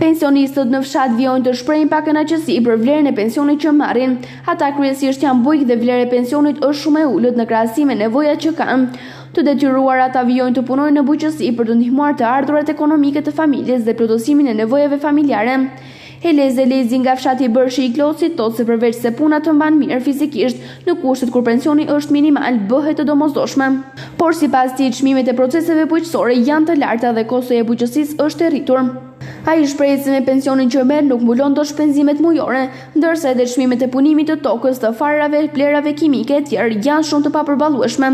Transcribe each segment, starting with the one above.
Pensionistët në fshat vjojnë të shprehin pa kënaqësi për vlerën e pensionit që marrin. Ata kryesisht janë bujk dhe vlera e pensionit është shumë e ulët në krahasim me nevojat që kanë. Të detyruar ata vjojnë të punojnë në bujqësi për të ndihmuar të ardhurat ekonomike të familjes dhe plotësimin e nevojave familjare. Heleze Lezi nga fshati Bërshi i Klosit thotë se përveç se puna të mban mirë fizikisht, në kushtet kur pensioni është minimal, bëhet të domosdoshme. Por sipas tij, çmimet e proceseve bujqësore janë të larta dhe kostoja e bujqësisë është e rritur. Ai shpreh se me pensionin që merr nuk mbulon dot shpenzimet mujore, ndërsa edhe çmimet e punimit të tokës, të farave, plerave kimike e tjerë janë shumë të papërballueshme.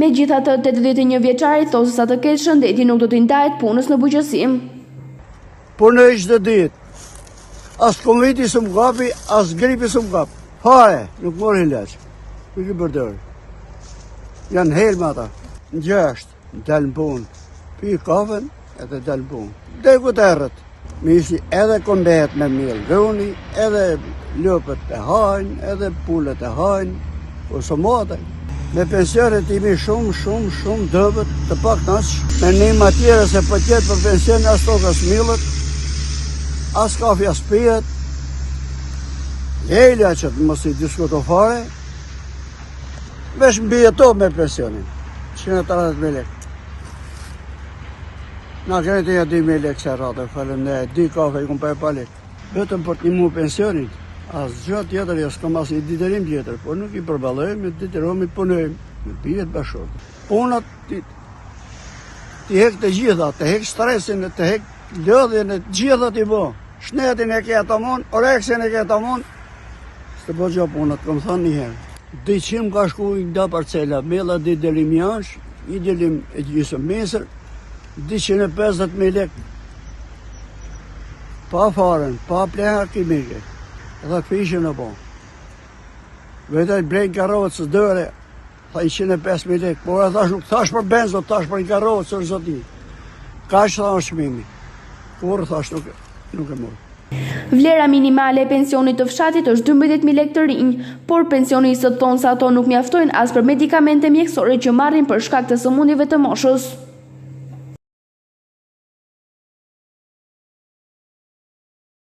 Megjithatë, 81 vjeçari thotë se sa të ketë shëndeti nuk do t'i ndahet punës në bujqësi. Punoj çdo ditë. As Covid-i së më kapi, as gripi së më kapi. Fare, nuk mori ilaç. Nuk i përdor. Janë helma ata. Në 6, dalë në punë. Pi kafen, edhe dalë në punë. Dhe ku të erët. Misi edhe kondehet me mirë gruni, edhe lëpët e hajnë, edhe pullet e hajnë, ose mote. Me pensionet imi shumë dëbët të pak nashë. Me një matjere se për tjetë për pension as tokas milët, as kafi as pijet, lejlja që të mos i diskuto fare, vesh mbi jeto me pensionin, 130.000 lek. Na krejtë ja 2.000 lek se rate, falem ne, 2 kafe i kumë pa e pa lek. Vetëm për të një mu pensionin, as gjatë tjetër, ja s'kam as një ditërim tjetër, por nuk i përballojmë, me ditëromi punojmë, me pijet bashkët. Punat ti hek të gjitha, të hek stresin, të hek lodhjen e gjitha t'i bo. Shnetin e ke të mon, oreksin e ke të mon, së të po gjo punat, këmë thonë njëherë. 200 ka shku i da parcela, mela 2 delim jansh, 1 delim e gjysëm mesër, 250.000 lek. Pa faren, pa pleha kimike, edhe fishën e po. Vetaj brejnë karotës dëre, tha 105.000 lek, por e thash nuk thash për benzo, thash për një karotës është zoti. Ka që tha në shmimi, kur thash nuk e mor. Vlera minimale e pensionit të fshatit është 12.000 lek të rinj, por pensionistët thonë se ato nuk mjaftojnë as për medikamente mjekësore që marrin për shkak të sëmundjeve të moshës.